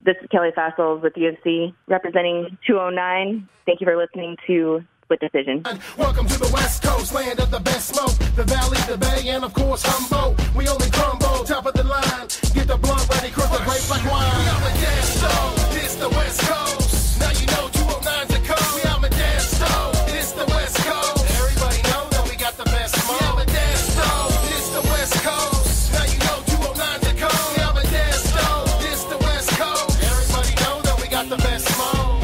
This is Kelly Fassels with UFC, representing 209. Thank you for listening to Split Decision. Welcome to the West Coast, land of the best smoke, the Valley, the Bay, and of course Humboldt. We only crumble, top of the line. Get the blunt ready, cross the grapes like wine. We out Modesto, this the West Coast. Now you know 209's a code. We out Modesto, this the West Coast. Everybody know that we got the best smoke. We out Modesto, this the West Coast. Now you know 209's a code. We out Modesto, this the West Coast. Everybody know that we got the best smoke.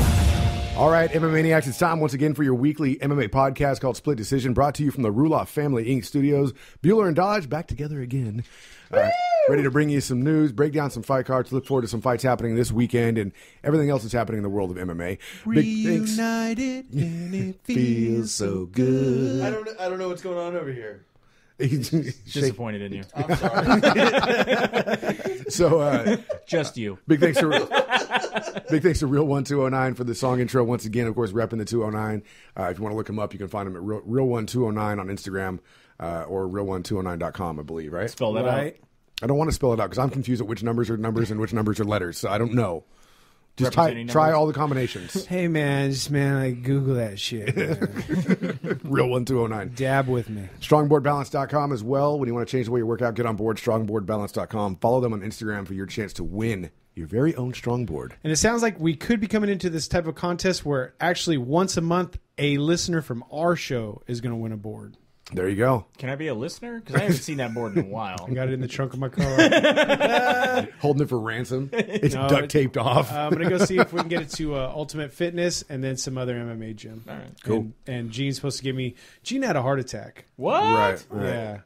All right, MMA Maniacs, it's time once again for your weekly MMA podcast called Split Decision, brought to you from the Ruloff Family Inc. studios. Bueller and Dodge back together again. Ready to bring you some news, break down some fight cards, look forward to some fights happening this weekend and everything else that's happening in the world of MMA. Reunited and it feels so good. I don't know what's going on over here. Disappointed in you. I'm sorry. So, just you. Big thanks to Real 1209 for the song intro. Once again, of course, repping the 209. If you want to look him up, you can find him at Real1209 on Instagram or Real1209.com, I believe, right? Spell that out. I don't want to spell it out because I'm confused at which numbers are numbers and which numbers are letters, so I don't know. Just try all the combinations. Hey, man, Google that shit. Real 1209. Dab with me. Strongboardbalance.com as well. When you want to change the way you work out, get on board, strongboardbalance.com. Follow them on Instagram for your chance to win your very own strongboard. And it sounds like we could be coming into this type of contest where actually once a month, a listener from our show is going to win a board. There you go. Can I be a listener? Because I haven't seen that board in a while. I got it in the trunk of my car. Holding it for ransom. It's duct taped off. I'm going to go see if we can get it to Ultimate Fitness and then some other MMA gym. All right. Cool. And Gene's supposed to give me... Gene had a heart attack. What? Right. Yeah.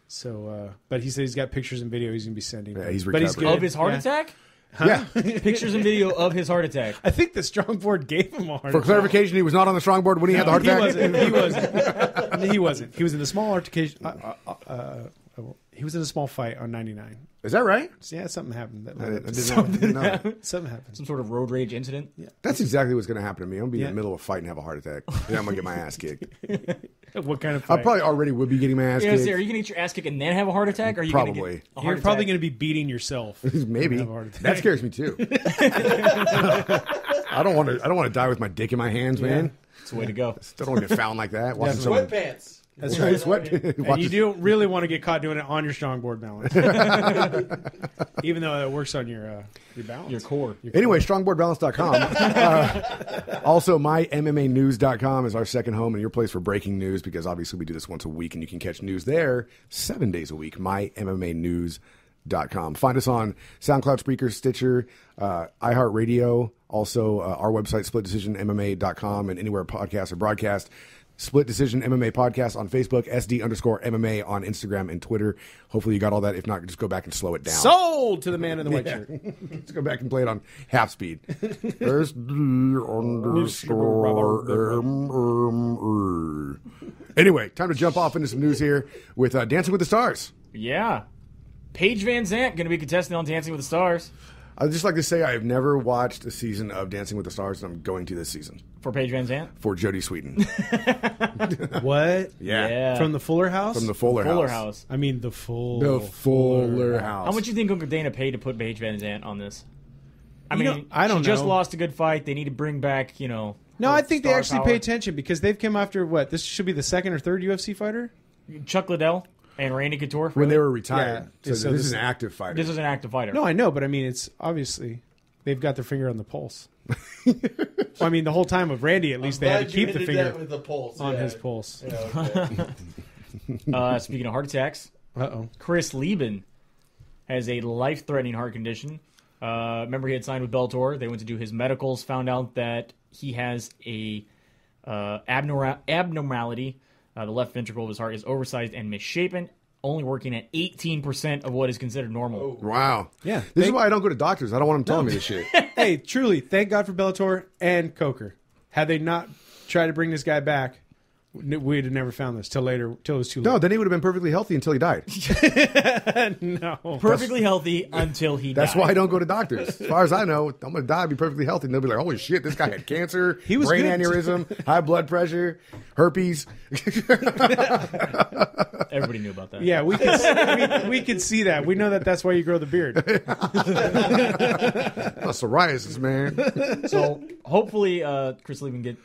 So, but he said he's got pictures and video he's going to be sending. Yeah, he's but he's recovering. good. Of his heart attack? Yeah. Pictures and video of his heart attack. I think the strong board gave him a heart For attack. clarification, he was not on the strong board when he had the heart attack. He wasn't. He was in a small altercation. He was in a small fight on 99. Is that right? Yeah, something happened. Something happened. Something happened. Some sort of road rage incident? Yeah. That's exactly what's going to happen to me. I'm going to be in Yeah. the middle of a fight and have a heart attack. Then I'm going to get my ass kicked. What kind of fight? I probably already would be getting my ass Yeah, kicked. are you going to get your ass kicked and then have a heart attack? Or are you Probably. going to get a heart You're probably attack? going to be beating yourself. Maybe. Have a heart attack. That scares me too. I don't want to die with my dick in my hands, man. It's the way to go. Still don't want to get found like that. Watching someone- Sweatpants. That's right. Sweat- And you don't really want to get caught doing it on your strong board balance. Even though it works on your balance. Your core. Anyway, strongboardbalance.com. Also, mymmanews.com is our second home and your place for breaking news because obviously we do this once a week and you can catch news there 7 days a week. mymmanews.com. Find us on SoundCloud, Spreaker, Stitcher, iHeartRadio, also our website, splitdecisionmma.com, and anywhere podcasts are broadcast. Split Decision MMA Podcast on Facebook, SD_MMA on Instagram and Twitter. Hopefully you got all that. If not, just go back and slow it down. Sold to the man in the white shirt. Let's go back and play it on half speed. Anyway, time to jump off into some news here with Dancing with the Stars. Yeah. Paige Van Zandt going to be contestant on Dancing with the Stars. I'd just like to say I have never watched a season of Dancing with the Stars, and I'm going to this season. For Paige Van Zandt? For Jodie Sweetin. What? Yeah. From the Fuller House? From the Fuller House. I mean, the full. The Fuller House. How much do you think Uncle Dana paid to put Paige Van Zandt on this? I You mean, know, I don't she just know. lost a good fight. They need to bring back, No, her I think they star actually power. pay attention because they've come after what? This should be the second or third UFC fighter? Chuck Liddell and Randy Couture. When they were retired. Yeah. So this is an active fighter. This is an active fighter. No, I know, but I mean, it's obviously they've got their finger on the pulse. Well, I mean, the whole time of Randy, at least they had to keep the finger with the pulse, on his pulse. Yeah, okay. Speaking of heart attacks, Uh-oh. Chris Leben has a life-threatening heart condition. Remember, he had signed with Bellator. They went to do his medicals, found out that he has a abnormality. The left ventricle of his heart is oversized and misshapen, only working at 18% of what is considered normal. Wow. Yeah. This is why I don't go to doctors. I don't want them telling me this shit. Hey, truly, thank God for Bellator and Coker. Had they not tried to bring this guy back, we'd have never found this till later, till it was too late. No, then he would have been perfectly healthy until he died. No. Perfectly healthy until he That's died. why I don't go to doctors. As far as I know, I'm going to die, be perfectly healthy, and they'll be like, holy shit, this guy had cancer, He was brain good. aneurysm, high blood pressure, herpes. Everybody knew about that. Yeah, we could see that. We know that that's why you grow the beard. Psoriasis, man. So hopefully, Chris Leben gets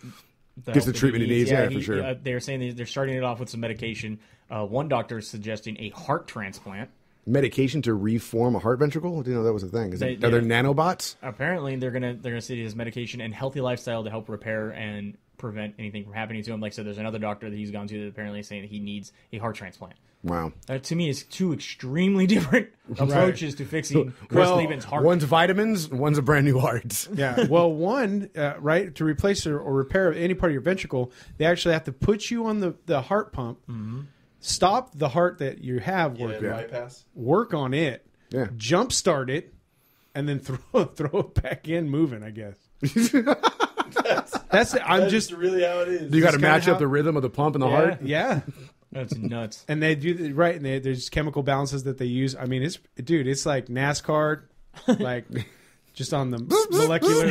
the help that treatment he needs, for sure. They're saying they're starting it off with some medication. One doctor is suggesting a heart transplant. Medication to reform a heart ventricle? I didn't know that was a thing. Are there Yeah. nanobots? Apparently, they're gonna say his medication and healthy lifestyle to help repair and prevent anything from happening to him. Like I said, there's another doctor that he's gone to that apparently is saying that he needs a heart transplant. Wow. That to me is two extremely different approaches to fixing Chris Leben's heart. One's vitamins, one's a brand new heart. Yeah. Well, one, right, to replace or repair any part of your ventricle, they actually have to put you on the heart pump, stop the heart that you have working, bypass. work on it, Yeah. jumpstart it, and then throw it back in moving, I guess. That's just really how it is. You got to kinda match how- up the rhythm of the pump and the Yeah. heart. yeah. That's nuts. And they do right, and there's chemical balances that they use. I mean, it's like NASCAR, like just on the molecular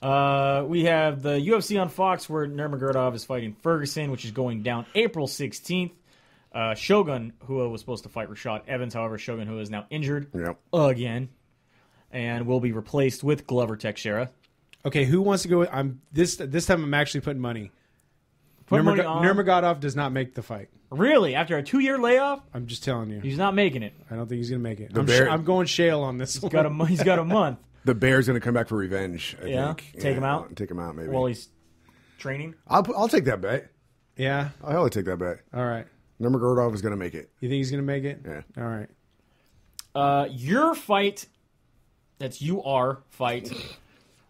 level. We have the UFC on Fox where Nurmagomedov is fighting Ferguson, which is going down April 16th. Shogun Hua was supposed to fight Rashad Evans. However, Shogun Hua is now injured Yep. again and will be replaced with Glover Teixeira. Okay, who wants to go? This time. I'm actually putting money. Put money on. Nurmagomedov does not make the fight. Really? After a 2-year layoff? I'm just telling you. He's not making it. I don't think he's gonna make it. Bear- I'm going Shale on this. He's got a month The Bear's going to come back for revenge, I Yeah? think. Take him out? Take him out, maybe. while he's training. I'll take that bet. Yeah. I'll hell take that bet. All right. Nurmagomedov is going to make it. You think he's gonna make it? Yeah. All right. Your fight, that's UR fight,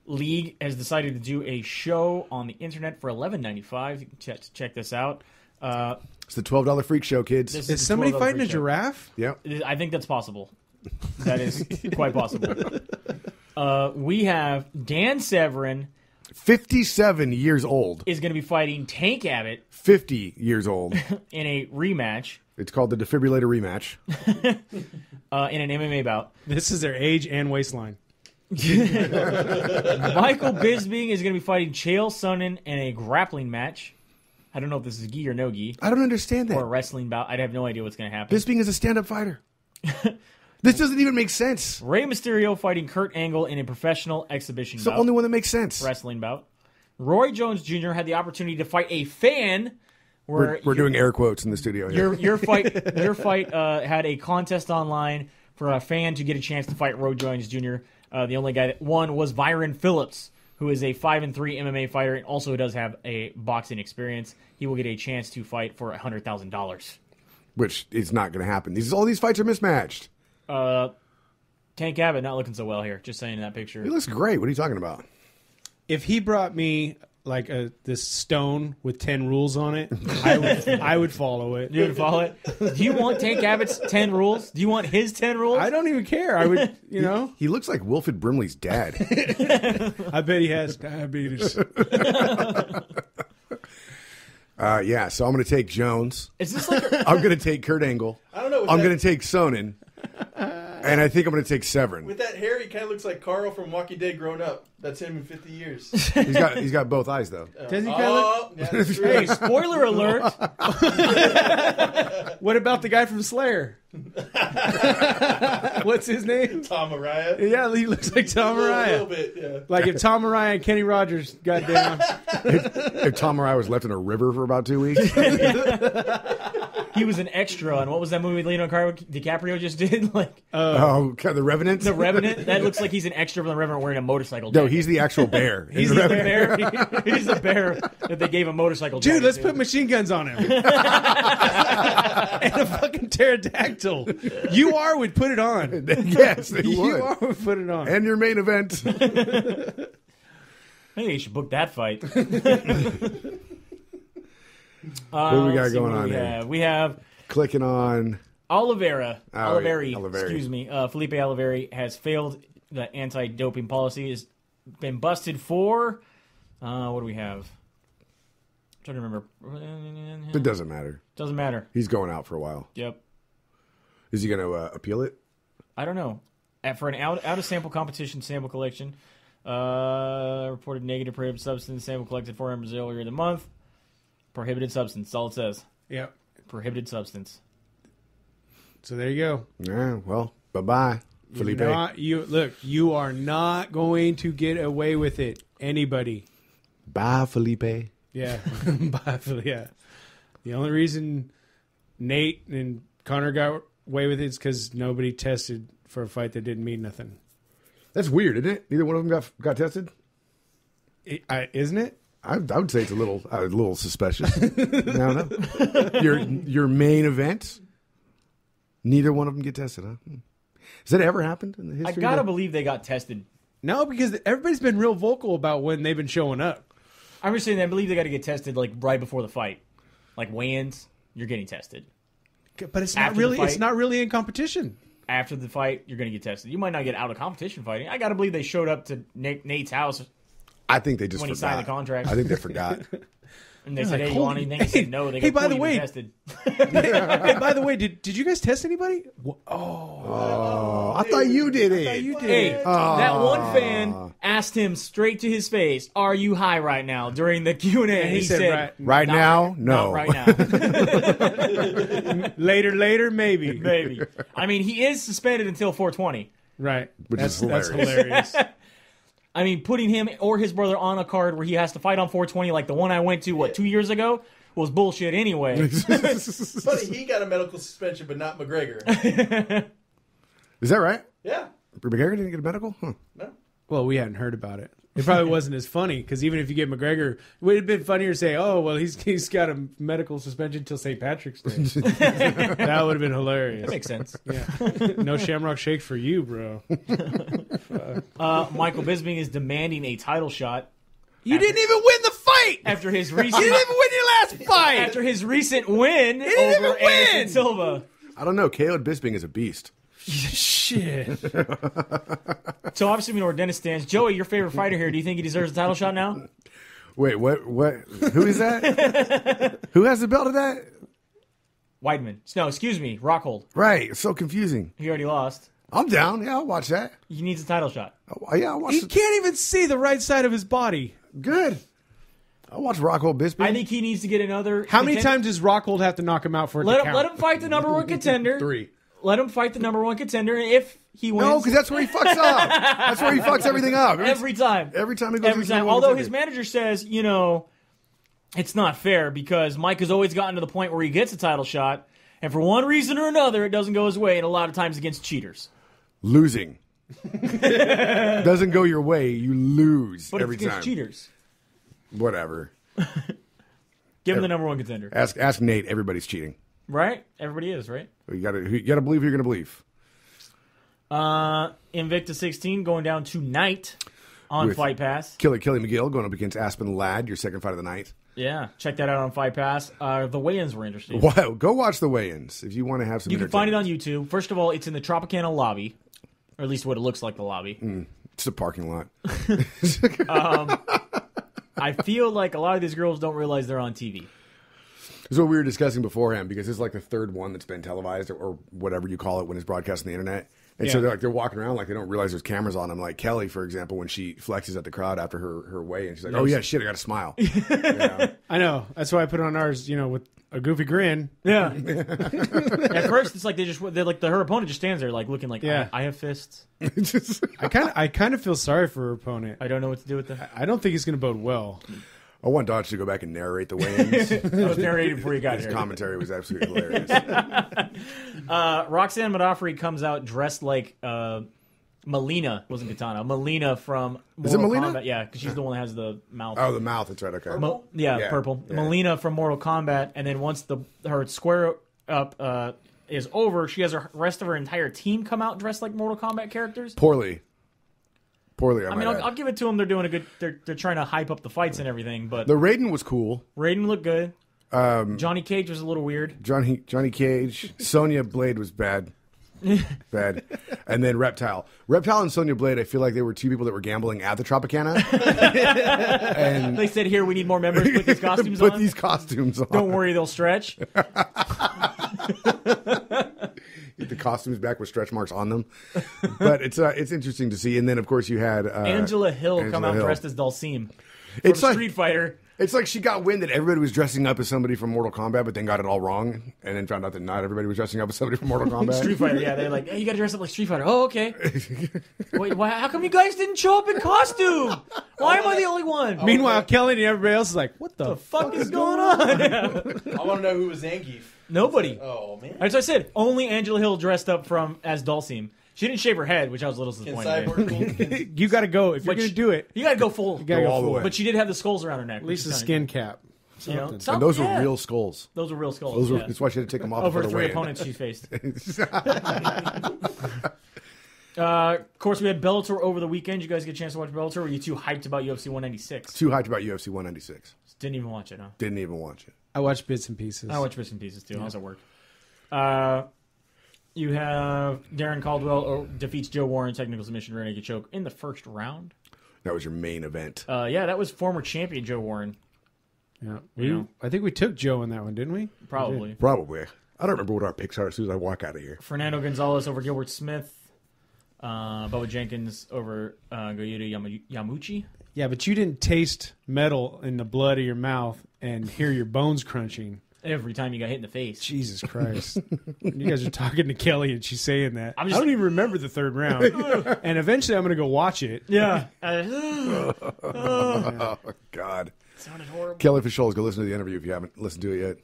League has decided to do a show on the internet for $11.95. You can check this out. It's the $12 freak show, kids. This Is the somebody $12 fighting a free show. giraffe? Yep. I think that's possible. That is quite possible. We have Dan Severin 57 years old. is going to be fighting Tank Abbott 50 years old. in a rematch It's called the defibrillator rematch. in an MMA bout. This is their age and waistline. Michael Bisping is going to be fighting Chael Sonnen in a grappling match. I don't know if this is gi or no gi I don't understand or a that. wrestling bout. I have no idea what's going to happen. Bisping is a stand-up fighter. This doesn't even make sense. Rey Mysterio fighting Kurt Angle in a professional exhibition It's the bout. only one that makes sense. Wrestling bout. Roy Jones Jr. had the opportunity to fight a fan. Where We're doing air quotes in the studio here. your fight had a contest online for a fan to get a chance to fight Roy Jones Jr. The only guy that won was Byron Phillips, who is a 5-3 MMA fighter and also does have a boxing experience. He will get a chance to fight for $100,000. Which is not going to happen. All these fights are mismatched. Tank Abbott not looking so well here. Just saying in that picture. He looks great. What are you talking about? If he brought me like this stone with 10 rules on it, I would follow it. You would follow it. Do you want Tank Abbott's 10 rules? Do you want his 10 rules? I don't even care. I would, He looks like Wilfred Brimley's dad. I bet he has diabetes. Yeah, so I'm going to take Jones. Is this like I'm going to take Kurt Angle. I don't know. I'm going to take Sonnen. And I think I'm going to take Severin. With that hair, he kind of looks like Carl from Walking Dead grown up. That's him in 50 years. He's got both eyes, though. Does he kinda look- Yeah, that's true. hey, spoiler alert. What about the guy from Slayer? What's his name? Tom Araya. Yeah, he looks like Tom A little Araya. bit, yeah. Like if Tom Araya and Kenny Rogers got down. If Tom Araya was left in a river for about 2 weeks. He was an extra on what was that movie Leonardo DiCaprio just did? Like Oh, God, The Revenant? The Revenant. That looks like he's an extra from The Revenant wearing a motorcycle. No, jacket. he's the actual bear. He's the bear. He's the bear that they gave a motorcycle. Dude, jacket let's to. put machine guns on him. And a fucking pterodactyl. You are would put it on. Yes, they You would. are would put it on. And your main event. I think you should book that fight. What do we got Let's see, going what on we here? have? We have Clicking on. Oliveira. Oliveri. Oliveri. Excuse me. Felipe Oliveri has failed the anti-doping policy. Has been busted for What do we have? I'm trying to remember. It doesn't matter. Doesn't matter. He's going out for a while. Yep. Is he going to appeal it? I don't know. For an out-of-sample competition sample collection, reported negative prohibited substance sample collected for in Brazil earlier in the month. Prohibited substance. That's all it says. Yep. Prohibited substance. So there you go. Yeah, well, bye-bye, Felipe. You are not going to get away with it. Anybody. Bye, Felipe. Yeah. Bye, Felipe. Yeah. The only reason Nate and Connor got away with it is because nobody tested for a fight that didn't mean nothing. That's weird, isn't it? Neither one of them got tested? Isn't it? I would say it's a little suspicious. I don't know. Your main event, neither one of them get tested, huh? Has that ever happened in the history? I gotta believe they got tested. No, because everybody's been real vocal about when they've been showing up. I'm just saying I believe they got to get tested like right before the fight. Like weigh-ins, you're getting tested. But it's not really it's not really in competition. After the fight, you're going to get tested. You might not get out of competition fighting. I got to believe they showed up to Nate's house. I think they just when forgot. He signed the contract. I think they forgot. And they said, "Hey, you want anything?" He said, "No." They by the way, tested. Hey, by the way, did you guys test anybody? Oh, I thought you did it. Hey, that one fan asked him straight to his face, "Are you high right now?" During the Q&A, and he said, "Right now, no. Not right now. later, maybe." Maybe. I mean, he is suspended until 420. Right. That's hilarious. I mean, putting him or his brother on a card where he has to fight on 420, like the one I went to, 2 years ago, was bullshit anyway. Funny, he got a medical suspension, but not McGregor. Is that right? Yeah. McGregor didn't get a medical? Huh. No. Well, we hadn't heard about it. It probably wasn't as funny, because even if you get McGregor, it would have been funnier to say, "Oh, well, he's got a medical suspension until St. Patrick's Day." That would have been hilarious. That makes sense. Yeah. No Shamrock Shake for you, bro. Michael Bisping is demanding a title shot. You didn't even win the fight! After his recent... You didn't even win your last fight! After his recent win over Anderson Silva. I don't know. Caleb Bisping is a beast. Shit. So obviously we know where Dennis stands. Joey, your favorite fighter here, do you think he deserves a title shot now? Wait, what? Who is that? Who has the belt of that? Weidman. No, excuse me, Rockhold. Right. It's so confusing. He already lost. I'm down. Yeah, I'll watch that. He needs a title shot. Yeah, I'll watch He can't even see the right side of his body. Good. I'll watch Rockhold Bisping. I think he needs to get another... How many times does Rockhold have to knock him out for it to count? Let him fight the number one contender. 3. Let him fight the number one contender, and if he wins... No, because that's where he fucks up. That's where he fucks everything up. Every time. Every time he goes... Every time. Although his manager says, it's not fair, because Mike has always gotten to the point where he gets a title shot, and for one reason or another, it doesn't go his way, and a lot of times against cheaters. Losing. Doesn't go your way, you lose But every it's against time. cheaters. Whatever. Give him the number one contender. Ask Nate. Everybody's cheating. Right? Everybody is, right? You gotta believe who you're gonna believe. Invicta16 going down tonight on With Fight Pass. Kelly McGill going up against Aspen Ladd, your second fight of the night. Yeah, check that out on Fight Pass. The weigh-ins were interesting. Wow, go watch the weigh-ins if you want to have some. You can find it on YouTube. First of all, it's in the Tropicana lobby, or at least what it looks like the lobby. It's a parking lot. I feel like a lot of these girls don't realize they're on TV. This is what we were discussing beforehand, because this is like the third one that's been televised, or whatever you call it when it's broadcast on the internet. And so they're walking around like they don't realize there's cameras on them. Like Kelly, for example, when she flexes at the crowd after her weigh, and she's like, "Oh yeah, shit, I got to smile." I know. That's why I put on ours, with a goofy grin. Yeah. At first, it's like her opponent just stands there, like looking like, I have fists. I kind of feel sorry for her opponent. I don't know what to do with them. I don't think it's going to bode well. I want Dodge to go back and narrate the weigh-ins. I was narrating before you got His here. commentary was absolutely hilarious. Roxanne Modafferi comes out dressed like Melina, wasn't Katana. Melina from Mortal Melina? Kombat. Yeah, because she's the one that has the mouth. Oh, the mouth. That's right. Okay. Purple. Yeah. Melina from Mortal Kombat, and then once her square up is over, she has the rest of her entire team come out dressed like Mortal Kombat characters. Poorly. I mean, I'll give it to them. They're doing a good. They're trying to hype up the fights and everything. But The Raiden was cool. Raiden looked good. Johnny Cage was a little weird. Johnny Cage. Sonya Blade was bad. Bad. And then Reptile and Sonya Blade, I feel like they were two people that were gambling at the Tropicana. And They said, here, we need more members. Put these costumes put on. these costumes on. Don't worry, they'll stretch. Get the costumes back with stretch marks on them. But it's interesting to see. And then, of course, you had Angela Hill come out Hill. dressed as Dulcine. It's From like Street Fighter. It's like she got wind that everybody was dressing up as somebody from Mortal Kombat, but then got it all wrong, and then found out that not everybody was dressing up as somebody from Mortal Kombat. Street Fighter, yeah. They're like, hey, you got to dress up like Street Fighter. Oh, okay. Wait, how come you guys didn't show up in costume? Why am I the only one? Meanwhile, Kelly and everybody else is like, what the the fuck is going on? I want to know who was Zangief. Nobody. Oh, man. As I said, only Angela Hill dressed up as Dulcine. She didn't shave her head, which I was a little Can disappointed in. Cyborg You got to go. If you're But going to do it, You got to go full. you got to Go go all the full. way. But she did have the skulls around her neck. At least a which is skin kinda cap. cool. You know, Something. And those were yeah. real skulls. Those were real skulls. Those were, yeah. That's why she had to take them off Over for the 3 weigh-in. opponents she faced. Of course, we had Bellator over the weekend. You guys get a chance to watch Bellator? Were you too hyped about UFC 196? Too hyped about UFC 196. Didn't even watch it, huh? Didn't even watch it. I watched bits and pieces. I watched bits and pieces, too. How's it work? You have Darren Caldwell defeats Joe Warren, technical submission, rear naked choke in the first round. That was your main event. Yeah, that was former champion Joe Warren. Yeah. You know. I think we took Joe in that one, didn't we? Probably. Probably. I don't remember what our picks are as soon as I walk out of here. Fernando Gonzalez over Gilbert Smith. Bubba Jenkins over Goyuta Yamuchi. Yeah, but you didn't taste metal in the blood of your mouth and hear your bones crunching. Every time you got hit in the face. Jesus Christ. You guys are talking to Kelly and she's saying that. I'm I just- don't even remember the third round. And eventually I'm going to go watch it. Yeah. Oh, God. Sounded horrible. Kelly Fischolz, go listen to the interview if you haven't listened to it yet.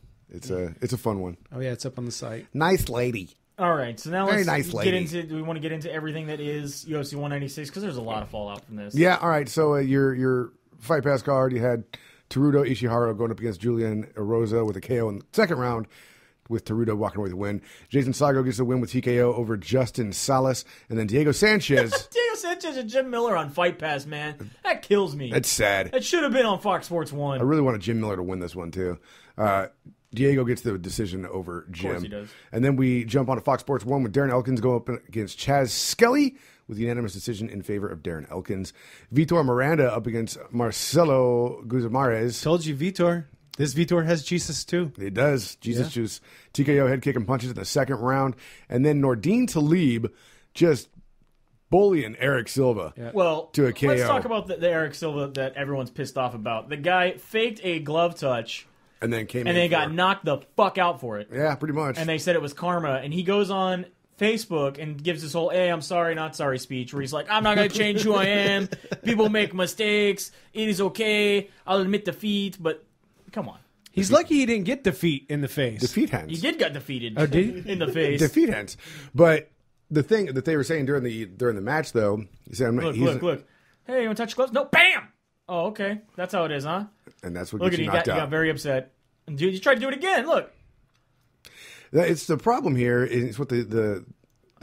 It's a fun one. Oh, yeah, it's up on the site. Nice lady. All right, so now Very let's nice get lady. into. Do we want to get into everything that is UFC 196? Because there's a lot of fallout from this. Yeah, all right. So your Fight Pass card, you had Teruto Ishihara going up against Julian Erosa with a KO in the second round, with Teruto walking away with the win. Jason Sago gets the win with TKO over Justin Salas, and then Diego Sanchez. Diego Sanchez and Jim Miller on Fight Pass, man. That kills me. That's sad. That should have been on Fox Sports 1. I really wanted Jim Miller to win this one too. Diego gets the decision over Jim. Of course he does. And then we jump on to Fox Sports 1 with Darren Elkins going up against Chaz Skelly with unanimous decision in favor of Darren Elkins. Vitor Miranda up against Marcelo Guzmares. Told you, Vitor. This Vitor has Jesus too. It does. Jesus juice. TKO head kick and punches in the second round. And then Nordine Talib just bullying Eric Silva. Yeah. Well, To a KO. let's talk about the Eric Silva that everyone's pissed off about. The guy faked a glove touch And then came in. and then got for- knocked the fuck out for it. Yeah, pretty much. And they said it was karma. And he goes on Facebook and gives this whole "hey, I'm sorry, not sorry" speech where he's like, "I'm not going to change who I am. People make mistakes. It is okay. I'll admit defeat." But come on. He's lucky he didn't get defeat in the face. Defeat hands. He did get defeated Oh, did he? in the face. Defeat hands. But the thing that they were saying during the match, though, he said, Look. Hey, you want to touch gloves? No, bam! Oh, okay. That's how it is, huh? And that's what Look gets at you you. knocked You out. got very upset. And dude, you tried to do it again. Look. It's the problem here. Is what the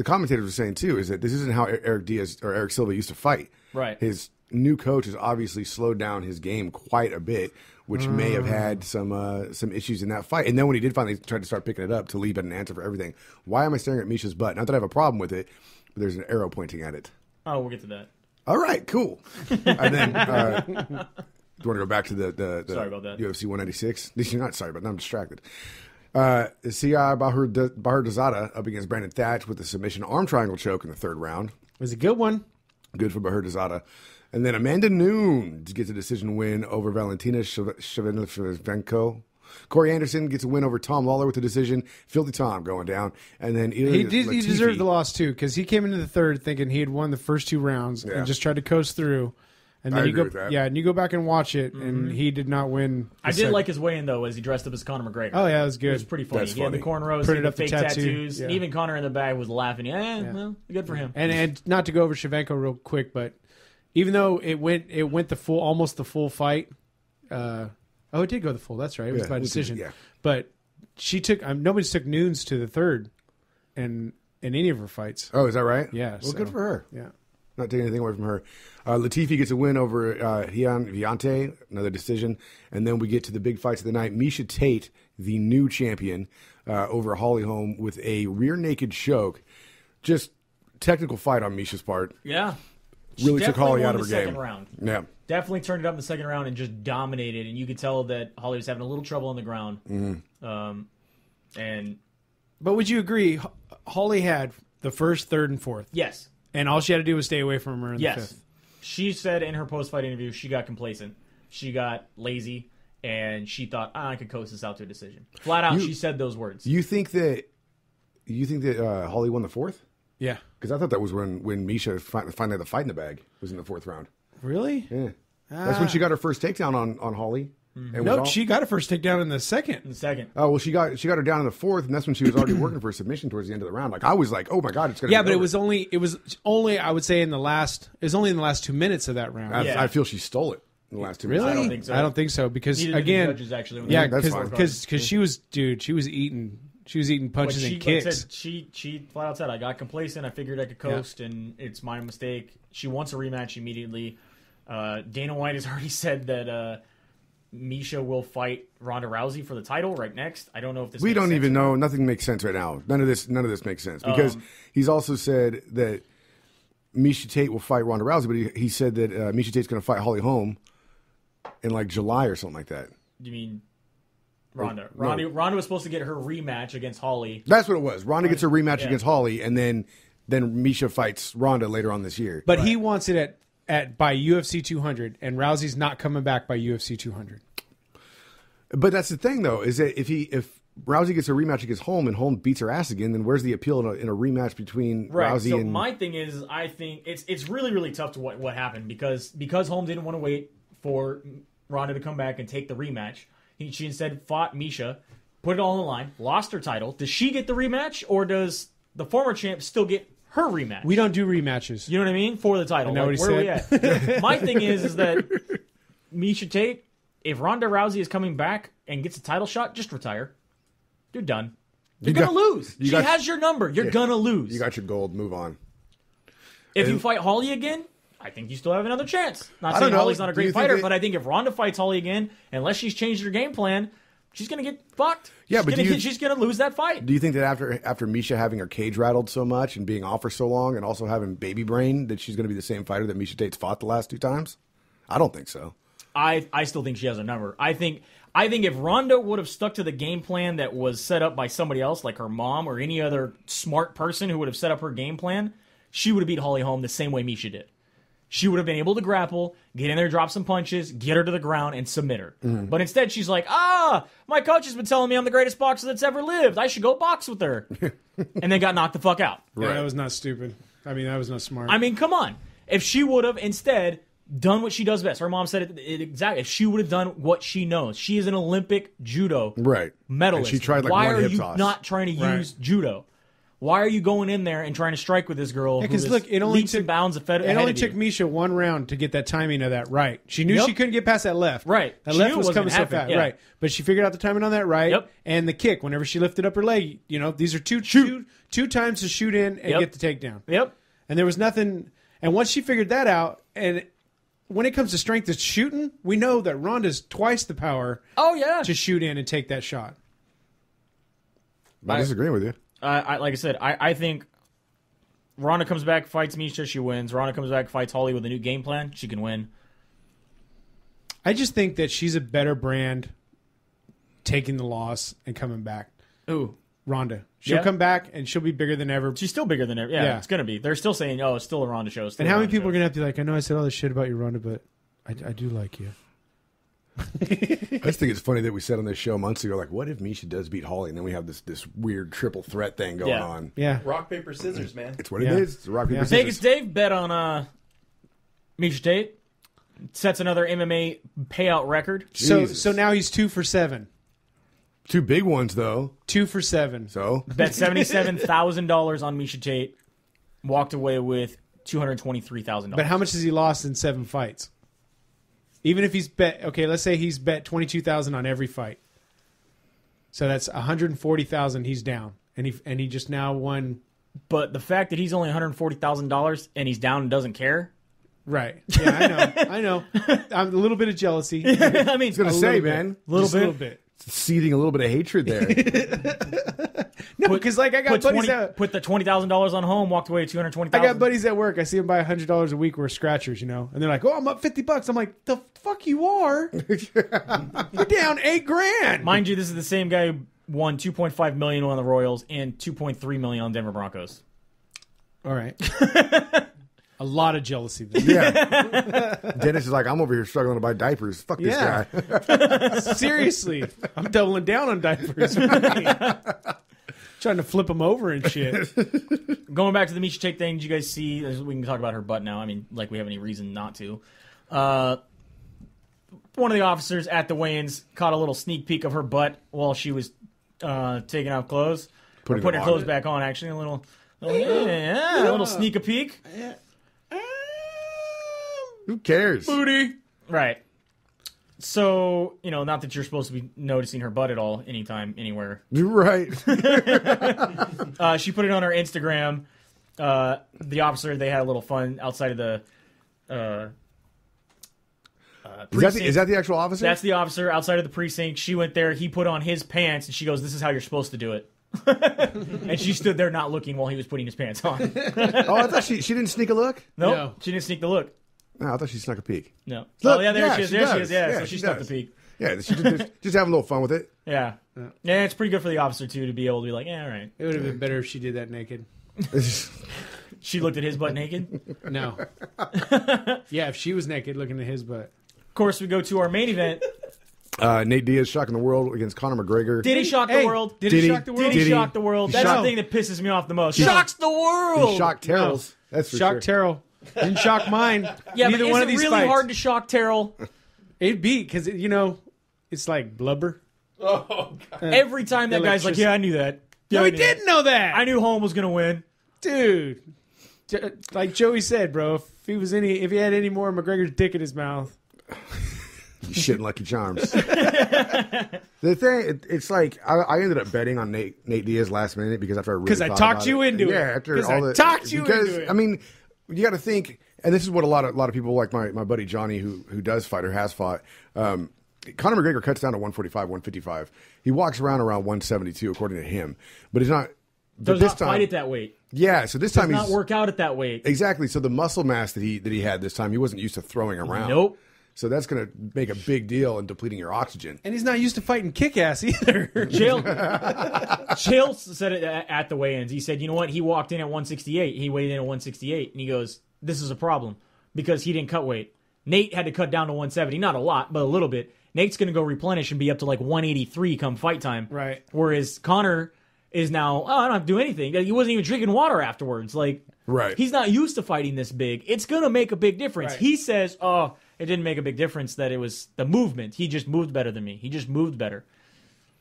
commentators were saying too. Is that this isn't how Eric Diaz or Eric Silva used to fight. Right. His new coach has obviously slowed down his game quite a bit, which may have had some issues in that fight. And then when he did finally try to start picking it up, Talib had an answer for everything. Why am I staring at Misha's butt? Not that I have a problem with it, but there's an arrow pointing at it. Oh, we'll get to that. All right, cool. And then, do you want to go back to the Sorry about that. UFC 196? You're not sorry, but I'm distracted. C.I. Bahar Dazada up against Brandon Thatch with the submission arm triangle choke in the third round. It was a good one. Good for Bahar Dazada. And then Amanda Nunes gets a decision win over Valentina Shevchenko. Corey Anderson gets a win over Tom Lawler with the decision. Filthy Tom going down. And then He deserved the loss too because he came into the third thinking he had won the first two rounds Yeah. and just tried to coast through. And then I you agree go, with that. yeah, and you go back and watch it, and he did not win. I did like his weigh-in, though, as he dressed up as Conor McGregor. Oh yeah, it was good. It was pretty funny. That's He had the funny. cornrows, Printed he had up the the fake tattoo. tattoos. Yeah. And even Conor in the bag was laughing. Well, good for him. And not to go over Shevchenko real quick, but even though it went the full, almost the full fight. It did go the full. That's right. It was by decision. yeah. But she took. Nobody's took Nunes to the third, in any of her fights. Oh, is that right? Yeah, Well, so- good for her. Yeah. Not taking anything away from her. Latifi gets a win over Hian Viante, another decision. And then we get to the big fights of the night. Misha Tate, the new champion, over Holly Holm with a rear naked choke. just technical fight on Misha's part. Yeah. Really She took definitely Holly won out of the her game. second round. Yeah. Definitely turned it up in the second round and just dominated. And you could tell that Holly was having a little trouble on the ground. And But would you agree, Holly had the first, third, and fourth, yes. and all she had to do was stay away from her in the Yes. fifth? She said in her post-fight interview she got complacent. She got lazy. And she thought, I could coast this out to a decision. Flat out, she said those words. You think that Holly won the fourth? Yeah. Because I thought that was when Misha finally had the fight in the bag. Was in the fourth round. Really? Yeah. That's when she got her first takedown on Holly. And No, she got her first takedown in the second. In the second. Oh well, she got her down in the fourth, and that's when she was already working for a submission towards the end of the round. Like I was like, oh my god, it's gonna. Yeah, be but over. it was only I would say in the last 2 minutes of that round. I feel she stole it in the last 2 Really? minutes. I don't think so. I don't think so because Neither did the again, judges, actually, when yeah, they- that's fine. because she was eating punches and kicks. Like I said, she flat out said, I got complacent. I figured I could coast, and it's my mistake. She wants a rematch immediately. Dana White has already said that Misha will fight Ronda Rousey for the title right next. I don't know if this. We makes don't sense even or not. know. Nothing makes sense right now. None of this makes sense because he's also said that Misha Tate will fight Ronda Rousey, but he said that Misha Tate's going to fight Holly Holm in like July or something like that. You mean Ronda? No. Ronda was supposed to get her rematch against Holly. That's what it was. Ronda gets a rematch Yeah. against Holly, and then Misha fights Ronda later on this year. But he wants it at by UFC 200, and Rousey's not coming back by UFC 200. But that's the thing, though, is that if Rousey gets a rematch against Holm and Holm beats her ass again, then where's the appeal in a rematch between Rousey So and? my thing is, I think it's really really tough to what happened because Holm didn't want to wait for Ronda to come back and take the rematch. She instead fought Misha, put it all on the line, lost her title. Does she get the rematch, or does the former champ still get her rematch? We don't do rematches. You know what I mean? For the title. I know what he where said. are we at? My thing is that Misha Tate, if Ronda Rousey is coming back and gets a title shot, just retire. You're done. You're going to lose. She has your number. You're going to lose. You got your gold. Move on. If you fight Holly again, I think you still have another chance. Not I saying don't know. Holly's not a Do you great think fighter, that- but I think if Ronda fights Holly again, unless she's changed her game plan, she's going to get fucked. Yeah, she's but gonna, she's going to lose that fight. Do you think that after Misha having her cage rattled so much and being off for so long and also having baby brain, that she's going to be the same fighter that Misha Tate's fought the last 2 times? I don't think so. I still think she has a number. I think if Ronda would have stuck to the game plan that was set up by somebody else, like her mom or any other smart person who would have set up her game plan, she would have beat Holly Holm the same way Misha did. She would have been able to grapple, get in there, drop some punches, get her to the ground, and submit her. But instead, she's like, my coach has been telling me I'm the greatest boxer that's ever lived. I should go box with her. And then got knocked the fuck out. Yeah, that was not stupid. I mean, that was not smart. I mean, come on. If she would have instead done what she does best, her mom said it exactly. If she would have done what she knows, she is an Olympic judo medalist. And she tried like Why one are hip you toss. not trying to use judo? Why are you going in there and trying to strike with this girl? because who look, it only leaps took and bounds it only took Misha 1 round to get that timing of that right. She knew Yep. she couldn't get past that left. Right. That She left knew it was wasn't coming so happening, fast. yeah. Right. But she figured out the timing on that right. Yep. And the kick, whenever she lifted up her leg, these are two times to shoot in and get the takedown. Yep. And there was nothing. And once she figured that out, and when it comes to strength of shooting, we know that Ronda's twice the power Oh yeah. to shoot in and take that shot. I disagree with you. Like I said, I think Ronda comes back, fights Misha, she wins. Ronda comes back, fights Holly with a new game plan, she can win. I just think that she's a better brand taking the loss and coming back. Ooh. Ronda. She'll Yeah. come back and she'll be bigger than ever. She's still bigger than ever. Yeah, Yeah. it's going to be. They're still saying, it's still a Ronda show. And how many people are going to have to be like, I know I said all this shit about you, Ronda, but I do like you. I just think it's funny that we said on this show months ago, like, what if Misha does beat Holly, and then we have this weird triple threat thing going on. Yeah. Rock, paper, scissors, man. It's what it Yeah. is. It's rock, paper, Yeah. scissors. Vegas Dave bet on Misha Tate. Sets another MMA payout record. Jesus. So now he's 2 for 7. 2 big ones, though. 2 for 7. So Bet $77,000 on Misha Tate. Walked away with $223,000. But how much has he lost in 7 fights? Even if he's bet, okay, let's say he's bet $22,000 on every fight. So that's $140,000 he's down. And he just now won. But the fact that he's only $140,000 and he's down and doesn't care. Right. Yeah, I know. I'm a little bit of jealousy. I mean, I was going to say, man. little Just bit. a little bit. seething a little bit of hatred there. No, because like I got buddies put the $20,000 on home, walked away with $220,000. I got buddies at work. I see them buy $100 a week worth of scratchers, and they're like, "Oh, I'm up $50." I'm like, "The fuck you are? You're down $8,000." Mind you, this is the same guy who won $2.5 million on the Royals and $2.3 million on Denver Broncos. All right. A lot of jealousy there. Yeah. Dennis is like, I'm over here struggling to buy diapers. Fuck this guy. Seriously. I'm doubling down on diapers. Trying to flip them over and shit. Going back to the Misha Tate thing, did you guys see? We can talk about her butt now. I mean, like we have any reason not to. One of the officers at the weigh-ins caught a little sneak peek of her butt while she was taking off clothes. Putting her clothes back on, actually. A little sneak a peek. Who cares? Booty. Right. So, not that you're supposed to be noticing her butt at all, anytime, anywhere. You're right. She put it on her Instagram. The officer, they had a little fun outside of the precinct. Is that the actual officer? That's the officer outside of the precinct. She went there. He put on his pants, and she goes, "This is how you're supposed to do it." And she stood there not looking while he was putting his pants on. Oh, I thought she didn't sneak a look? Nope, No. she didn't sneak the look. No, I thought she snuck a peek. No. Look, There she is. There she does. is. Yeah, so she she snuck does. the peek. Yeah, she's just having a little fun with it. Yeah. Yeah, it's pretty good for the officer, too, to be able to be like, all right. It would have been better if she did that naked. She looked at his butt naked. No. Yeah, if she was naked looking at his butt. Of course, we go to our main event. Nate Diaz shocking the world against Conor McGregor. Did he shock the world? Did he shock the world? Did he shock the world? That's shocked- the thing that pisses me off the most. Shocks the world! He shocked Terrell's. That's for Shock sure. Terrell. Didn't shock mine. Yeah, Neither but one is of it these really fights. hard to shock Terrell? It'd be, because, it's like blubber. Oh, God. Every time that guy's like, Electricity. yeah, I knew that. Yeah, No, I he knew that. didn't know that. I knew Holm was going to win. Dude. Like Joey said, bro, if he had any more McGregor's dick in his mouth. You shitting Lucky Charms. The thing, it's like I ended up betting on Nate Diaz last minute because after I really Because I thought talked about you it. into it. Yeah, after 'Cause all I the talked you because, into it. I mean, you got to think, and this is what a lot of people like my buddy Johnny who does fight or has fought. Conor McGregor cuts down to 145, 155. He walks around 172 according to him, but he's not. Does this not time, fight at that weight. yeah. So this Does time not he's work out at that weight. exactly. So the muscle mass that he had this time, he wasn't used to throwing around. Nope. So that's going to make a big deal in depleting your oxygen. And he's not used to fighting kick-ass either. Chael said it at the weigh-ins. He said, you know what? He walked in at 168. He weighed in at 168. And he goes, this is a problem because he didn't cut weight. Nate had to cut down to 170. Not a lot, but a little bit. Nate's going to go replenish and be up to like 183 come fight time. Right. Whereas Conor is now, I don't have to do anything. He wasn't even drinking water afterwards. Like, Right. He's not used to fighting this big. It's going to make a big difference. Right. He says, oh, it didn't make a big difference that it was the movement. He just moved better than me. He just moved better.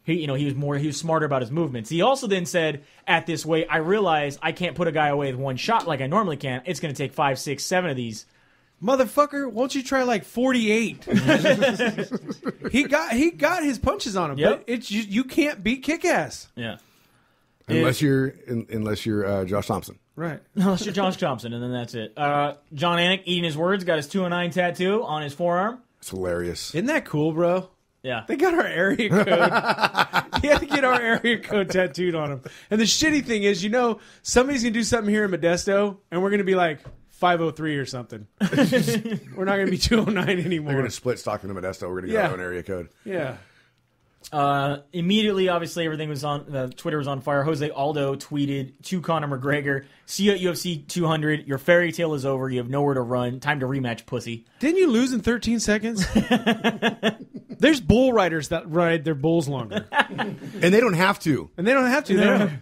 He was smarter about his movements. He also then said, at this weight, I realize I can't put a guy away with one shot like I normally can. It's going to take 5, 6, 7 of these. Motherfucker, won't you try like 48? He got his punches on him, Yep. but it's you can't beat kick-ass. Yeah. Unless you're Josh Thompson. Right. Unless you're Josh Thompson, and then that's it. John Anik, eating his words, got his 209 tattoo on his forearm. It's hilarious. Isn't that cool, bro? Yeah. They got our area code. He had to get our area code tattooed on him. And the shitty thing is, somebody's going to do something here in Modesto, and we're going to be like 503 or something. We're not going to be 209 anymore. They're going to split Stockton and Modesto. We're going to get our own area code. Yeah. Immediately, obviously, everything was on. Twitter was on fire. Jose Aldo tweeted to Conor McGregor, "See you at UFC 200. Your fairy tale is over. You have nowhere to run. Time to rematch, pussy." Didn't you lose in 13 seconds? There's bull riders that ride their bulls longer. And they don't have to. And they don't have to. They don't.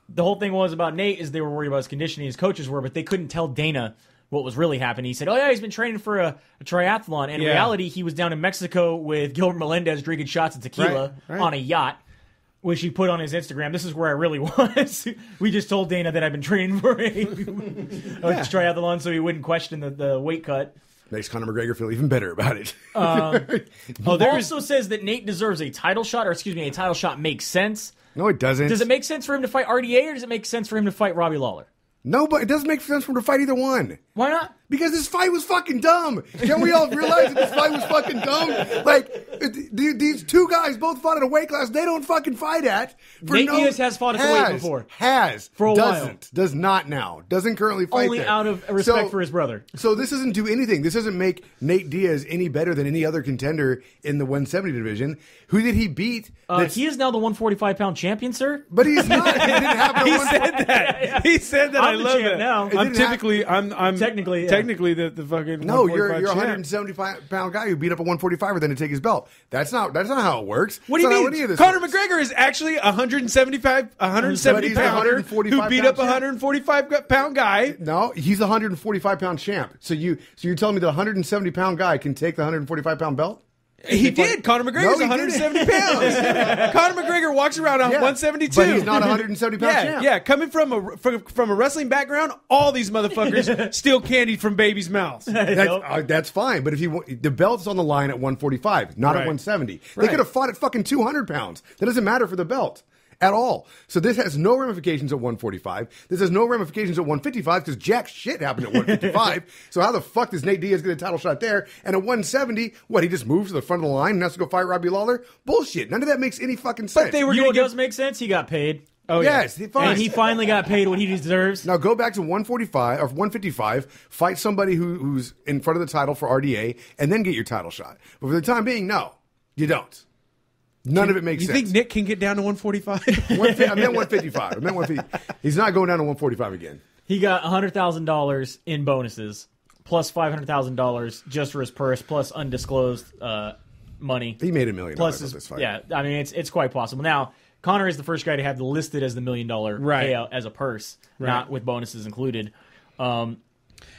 The whole thing was about Nate is they were worried about his conditioning. His coaches were, but they couldn't tell Dana what was really happening. He said, oh, yeah, he's been training for a triathlon. And in reality, he was down in Mexico with Gilbert Melendez drinking shots of tequila on a yacht, which he put on his Instagram. This is where I really was. We just told Dana that I've been training for a triathlon so he wouldn't question the weight cut. Makes Conor McGregor feel even better about it. Also says that Nate deserves a title shot, or excuse me, a title shot makes sense. No, it doesn't. Does it make sense for him to fight RDA, or does it make sense for him to fight Robbie Lawler? No, but it doesn't make sense for him to fight either one. Why not? Because this fight was fucking dumb. Can we all realize that this fight was fucking dumb? Like, these two guys both fought at a weight class they don't fucking fight at. Nate Diaz has fought at the weight before. For a doesn't. while. Does not now. Doesn't currently fight Only there. out of respect for his brother. So this doesn't do anything. This doesn't make Nate Diaz any better than any other contender in the 170 division. Who did he beat? He is now the 145-pound champion, sir. But he's not. It didn't happen. He said that. He said that. I I'm the love champ it. now. I'm typically. I'm Technically, yeah. the fucking. No, you're a 145 175-pound guy who beat up a 145er then to take his belt. That's not how it works. What do you That's not how any mean? of this Conor works. McGregor is actually a 170 pounder who 145 beat up a pound 145 pound guy. No, he's a 145-pound champ. So you're telling me the 170-pound guy can take the 145-pound belt? He did. Conor McGregor's No, he 170 pounds. Conor McGregor walks around on 172. But he's not a 170-pound champ. Yeah, coming from a wrestling background, all these motherfuckers steal candy from babies' mouths. That's fine. But if the belt's on the line at 145, not at 170. They could have fought at fucking 200 pounds. That doesn't matter for the belt. At all. So this has no ramifications at 145. This has no ramifications at 155 because jack shit happened at 155. So how the fuck does Nate Diaz get a title shot there? And at 170, what, he just moves to the front of the line and has to go fight Robbie Lawler? Bullshit. None of that makes any fucking sense. But they were You know going what to does make sense? He got paid. Oh, yes, fine. And he finally got paid what he deserves. Now go back to 145 or 155, fight somebody who's in front of the title for RDA, and then get your title shot. But for the time being, no, you don't. None of it makes You sense. think Nick can get down to 145? I meant 155. I meant 150. He's not going down to 145 again. He got $100,000 in bonuses, plus $500,000 just for his purse, plus undisclosed money. He made $1 million Plus off this fight. Yeah, I mean, it's quite possible. Now, Conor is the first guy to have listed as the $1 million payout as a purse, not with bonuses included. But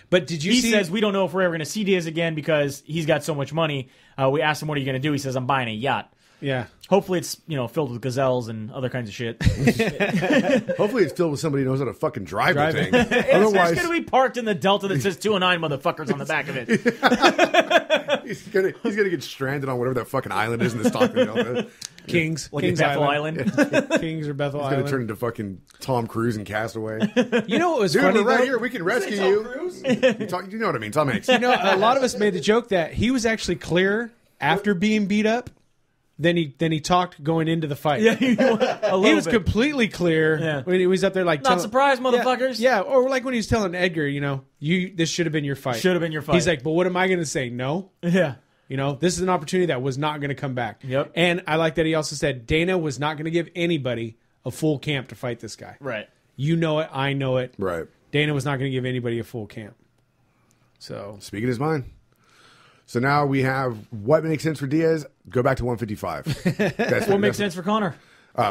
did you He see? says, we don't know if we're ever going to see Diaz again because he's got so much money. We asked him, what are you going to do? He says, I'm buying a yacht. Yeah. Hopefully it's, filled with gazelles and other kinds of shit. Hopefully it's filled with somebody who knows how to fucking drive the thing. It's Otherwise, going to be parked in the Delta that says 209 motherfuckers on the back of it. he's gonna get stranded on whatever that fucking island is in the Stockton Delta. Kings. Like Kings Bethel Island. Kings or Bethel He's gonna Island. turn into fucking Tom Cruise and Castaway. You know what was Dude, funny, we're right though? here. We can rescue you. You know what I mean? Tom Hanks. You know, a lot of us made the joke that he was actually clear after being beat up than he talked going into the fight. Yeah, He was completely clear when he was up there like Not surprised, motherfuckers. Yeah, or like when he was telling Edgar, this should have been your fight. Should have been your fight. He's like, but what am I going to say? No. Yeah. This is an opportunity that was not going to come back. Yep. And I like that he also said Dana was not going to give anybody a full camp to fight this guy. Right. You know it. I know it. Right. Dana Dana was not going to give anybody a full camp. So Speaking his mind. So now we have what makes sense for Diaz. Go back to 155. What makes sense for Conor?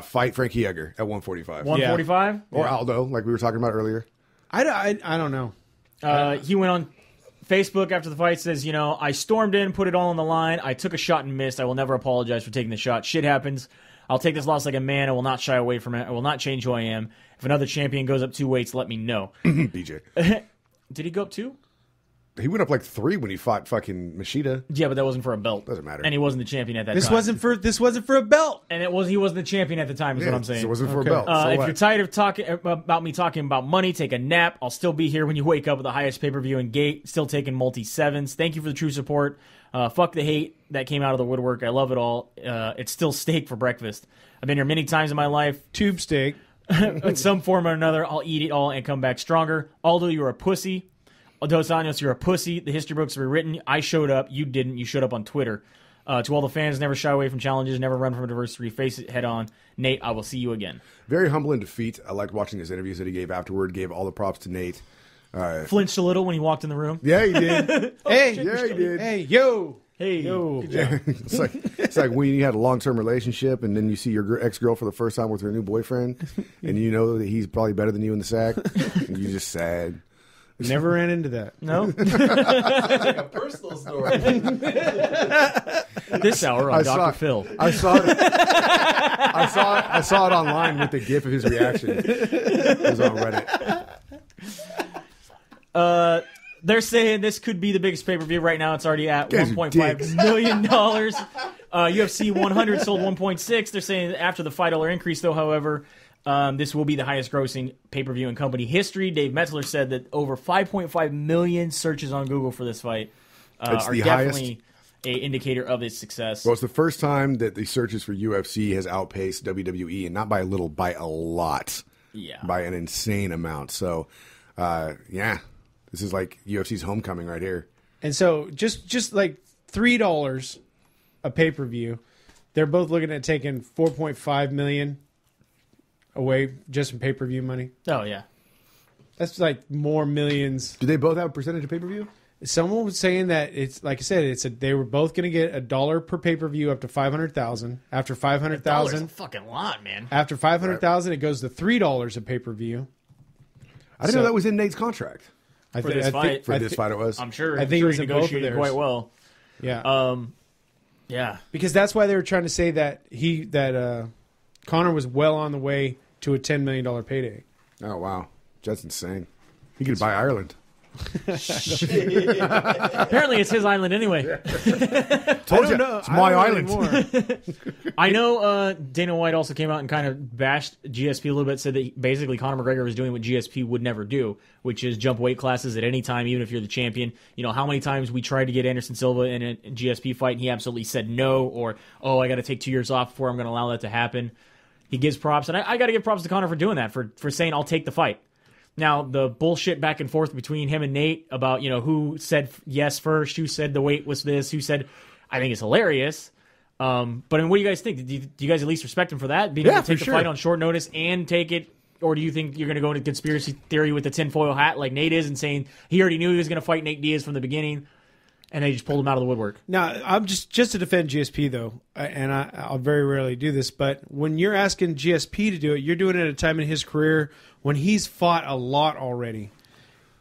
Fight Frankie Edgar at 145. 145? Or Aldo, like we were talking about earlier. I don't know. He went on Facebook after the fight, says, I stormed in, put it all on the line. I took a shot and missed. I will never apologize for taking the shot. Shit happens. I'll take this loss like a man. I will not shy away from it. I will not change who I am. If another champion goes up 2 weights, let me know. BJ. Did he go up 2? He went up like 3 when he fought fucking Machida. Yeah, but that wasn't for a belt. Doesn't matter. And he wasn't the champion at that This time. wasn't for a belt. And he wasn't the champion at the time, is what I'm saying. So it wasn't for Okay. a belt. So If what? you're tired of talking about me talking about money, take a nap. I'll still be here when you wake up with the highest pay-per-view in Gate. Still taking multi-7s. Thank you for the true support. Fuck the hate that came out of the woodwork. I love it all. It's still steak for breakfast. I've been here many times in my life. Tube steak. In some form or another, I'll eat it all and come back stronger. Aldo, you're a pussy. Dos Anjos, you're a pussy. The history books were written. I showed up. You didn't. You showed up on Twitter. To all the fans, never shy away from challenges, never run from adversity, face it head on. Nate, I will see you again. Very humble in defeat. I liked watching his interviews that he gave afterward. Gave all the props to Nate. Flinched a little when he walked in the room. Yeah, he did. Hey, Yeah, he did. hey, yo. Hey, Yo. It's like when you had a long-term relationship and then you see your ex-girl for the first time with her new boyfriend and you know that he's probably better than you in the sack and you're just sad. Never ran into that. no? Like a personal story. This hour on Dr. Phil. I saw it. I saw it online with the gif of his reaction. It was on Reddit. They're saying this could be the biggest pay-per-view right now. It's already at Guys are $1.5 million. UFC 100 sold 1.6. They're saying after the $5 increase, though, however, This will be the highest grossing pay-per-view in company history. Dave Metzler said that over 5.5 million searches on Google for this fight are definitely an indicator of its success. Well, it's the first time that the searches for UFC has outpaced WWE, and not by a little, by a lot. Yeah. By an insane amount. So, this is like UFC's homecoming right here. And so just like $3 a pay-per-view, they're both looking at taking $4.5 million away just from pay-per-view money. Oh, yeah. That's like more millions. Do they both have a percentage of pay-per-view? Someone was saying that it's like I said, they were both going to get $1 per pay-per-view up to 500,000. After 500,000, a fucking lot, man. After 500,000, it goes to $3 a pay-per-view. I didn't know that was in Nate's contract. For this fight, it was. I'm sure. I think it was he in both of negotiated theirs. quite well. Yeah. Yeah. Because that's why they were trying to say that Conor was well on the way to a $10 million payday. Oh, wow. That's insane. He could buy Ireland. Apparently, it's his island anyway. Told you. It's my island. I know Dana White also came out and kind of bashed GSP a little bit, said that basically Conor McGregor was doing what GSP would never do, which is jump weight classes at any time, even if you're the champion. You know, how many times we tried to get Anderson Silva in a GSP fight, and he absolutely said no, or, oh, I got to take 2 years off before I'm going to allow that to happen. He gives props, and I got to give props to Conor for doing that, for saying, I'll take the fight. Now, the bullshit back and forth between him and Nate about, you know, who said yes first, who said the weight was this, who said, I think it's hilarious. But I mean, what do you guys think? Do you guys at least respect him for that? Being able to take the fight on short notice and take it? Or do you think you're going to go into conspiracy theory with the tinfoil hat like Nate is and saying he already knew he was going to fight Nate Diaz from the beginning and they just pulled him out of the woodwork? Now, I'm just to defend GSP, though, and I'll very rarely do this, but when you're asking GSP to do it, you're doing it at a time in his career when he's fought a lot already.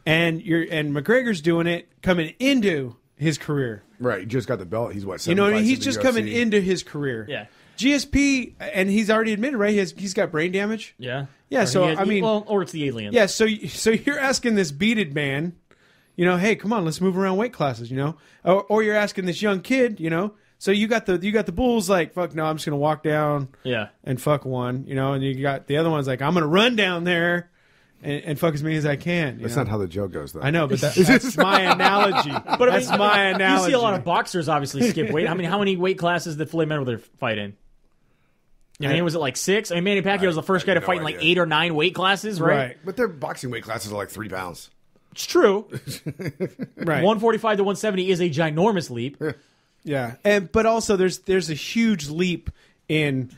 And McGregor's doing it coming into his career. Right, he just got the belt. He's what, 7 You know what I mean? fights He's in just the coming UFC. into his career. Yeah. GSP, and he's already admitted, right? He's got brain damage. Yeah. Yeah, so, I mean... or it's the aliens. Yeah, so you're asking this bearded man, you know, hey, come on, let's move around weight classes, you know? Or you're asking this young kid, you know? So you got the Bulls like, fuck no, I'm just going to walk down and fuck one, you know? And you got the other one's like, I'm going to run down there and fuck as many as I can. That's not how the joke goes, though. I know, but that's my analogy. But that's my analogy. You see a lot of boxers obviously skip weight. How many weight classes did Floyd Mayweather fight in? I mean, was it like 6? I mean, Manny Pacquiao was the first guy to fight in like 8 or 9 weight classes, right? But their boxing weight classes are like 3 pounds. It's true. Right. 145 to 170 is a ginormous leap. Yeah, but also there's a huge leap in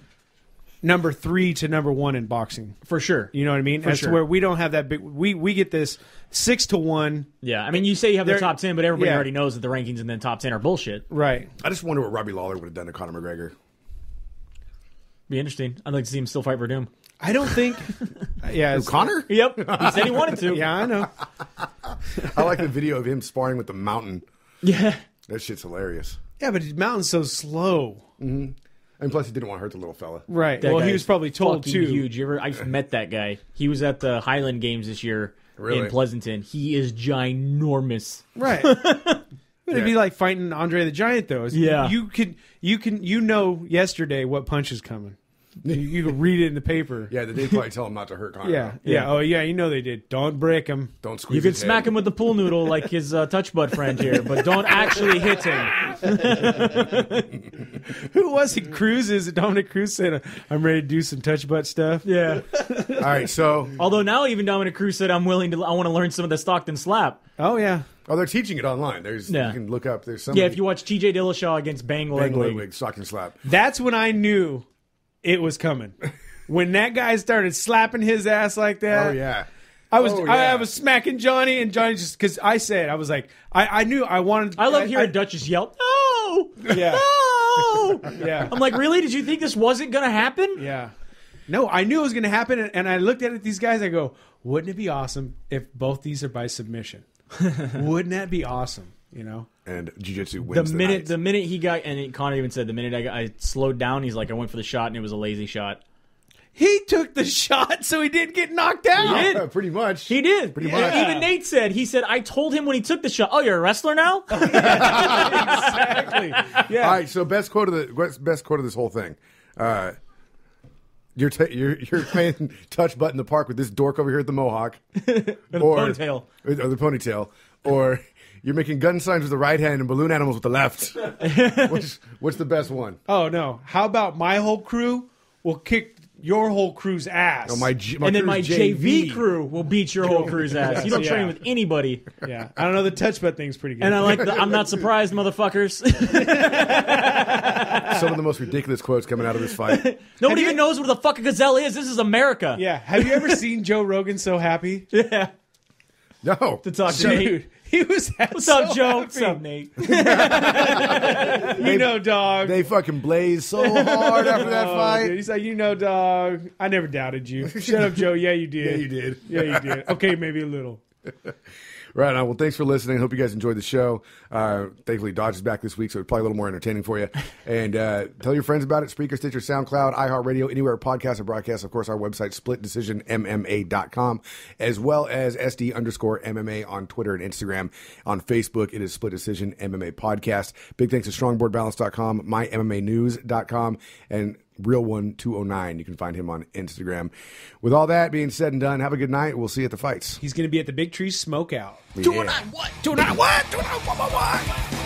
number 3 to number 1 in boxing. For sure. You know what I mean? To where we don't have that big. We get this 6 to 1. Yeah, I mean, you say you have the top 10, but everybody already knows that the rankings and then top 10 are bullshit. Right. I just wonder what Robbie Lawler would have done to Conor McGregor. Be interesting. I'd like to see him still fight Verdum. I don't think. Yeah, Conor? Yep. He said he wanted to. Yeah, I know. I like the video of him sparring with the Mountain. Yeah. That shit's hilarious. Yeah, but Mountain's so slow. Mm-hmm. And plus, he didn't want to hurt the little fella. Right. That well, guy he was probably told fucking too. Huge. I just met that guy. He was at the Highland Games this year in Pleasanton. He is ginormous. Right. It'd be like fighting Andre the Giant, though. Yeah. You know yesterday what punch is coming. You can read it in the paper. Yeah, they did probably tell him not to hurt Conor. Yeah. Oh, yeah, you know they did. Don't break him. Don't squeeze You can his smack head. him with the pool noodle like his touch butt friend here, but don't actually hit him. Who was he? Cruz? Dominic Cruz said, I'm ready to do some touch butt stuff. Yeah. All right, so... Although now even Dominic Cruz said, I want to learn some of the Stockton slap. Oh, yeah. Oh, they're teaching it online. You can look up. There's some. Yeah, if you watch TJ Dillashaw against Bang Ludwig. Stockton slap. That's when I knew it was coming. When that guy started slapping his ass like that. Oh, yeah. I was smacking Johnny, and Johnny just, because I said, I was like, I knew I wanted. I love hearing Duchess yell, no! Yeah. No! Yeah. I'm like, really? Did you think this wasn't going to happen? Yeah. No, I knew it was going to happen, and I looked at these guys, I go, wouldn't it be awesome if both these are by submission? Wouldn't that be awesome? You know? And jiu-jitsu wins the minute he got, and Conor even said, the minute I slowed down, he's like, I went for the shot, and it was a lazy shot. He took the shot so he didn't get knocked out. He did. Pretty much. He did. Pretty much. Even Nate said, I told him when he took the shot, oh, you're a wrestler now? Exactly. Yeah. All right, so best quote of this whole thing. You're playing touch butt in the park with this dork over here at the Mohawk, ponytail. or the ponytail, or you're making gun signs with the right hand and balloon animals with the left. What's the best one? Oh no! How about my whole crew will kick your whole crew's ass? Oh, my And then my JV crew will beat your whole crew's ass. You don't train with anybody. Yeah, I don't know. The touch butt thing's pretty good. And I like the I'm not surprised, motherfuckers. Some of the most ridiculous quotes coming out of this fight. Nobody even knows what the fuck a gazelle is. This is America. Yeah. Have you ever seen Joe Rogan so happy? Yeah. No. To talk to Dude, Nate. he was What's so up, Joe? happy. What's up, Nate? You know, dog. They fucking blazed so hard after that fight. Dude, he's like, you know, dog. I never doubted you. Shut up, Joe. Yeah, you did. Yeah, you did. Yeah, you did. Okay, maybe a little. Right on. Well, thanks for listening. Hope you guys enjoyed the show. Thankfully, Dodge is back this week, so it's probably a little more entertaining for you. And tell your friends about it. Spreaker, Stitcher, SoundCloud, iHeartRadio, anywhere podcasts are broadcast. Of course, our website, splitdecisionmma.com, as well as SD_MMA on Twitter and Instagram. On Facebook, it is Split Decision MMA Podcast. Big thanks to StrongboardBalance.com, MyMMAnews.com, and Real1209. You can find him on Instagram. With all that being said and done, have a good night. We'll see you at the fights. He's going to be at the Big Tree Smokeout. Yeah. 209 what? 209 what? 209 what?